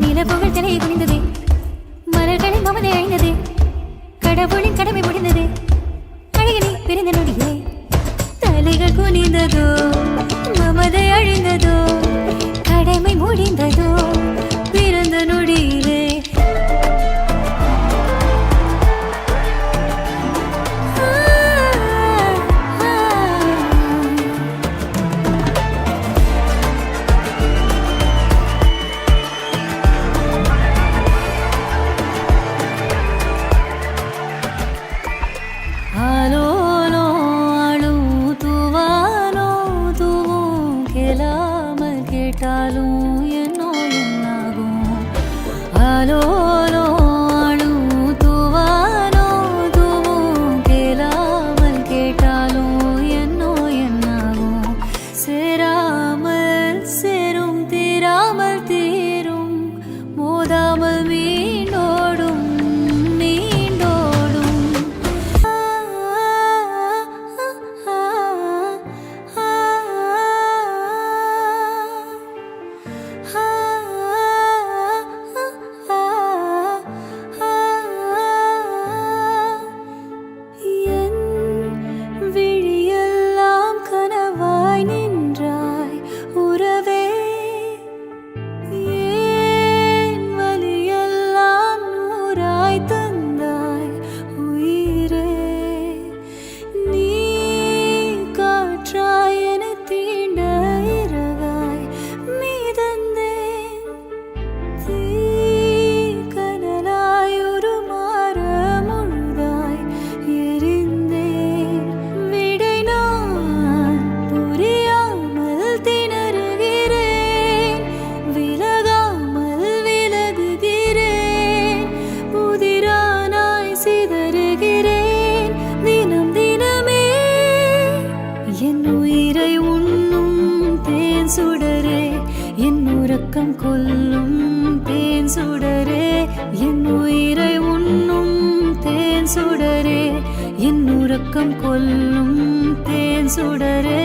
நிலவுகள் தலை குனிந்தது, மலர்களின் மமதை அழிந்தது, கடவுளின் கடமை முடிந்தது, அழகினை பிறந்த நொடியே தலைகள் குனிந்ததோ, மமதை அழிந்ததோ, கடமை முடிந்ததோ, பிறந்த நொடியிலே கேட்டாலும் என்னோ என்னாகும் ஆலோலோ ஆளும் தூவானோ தூவும் கேளாமல் கேட்டாலும் என்னோ என்னாகும் சேராமல் சேரும் தீராமல் தீரும் மோதாமல் மீண்டோடும் மீண்டோடும் சுடரே என் உறக்கம் கொல்லும் தேன் சுடரே என் உயிரை உண்ணும் தேன் சுடரே என் உறக்கம் கொல்லும் தேன் சுடரே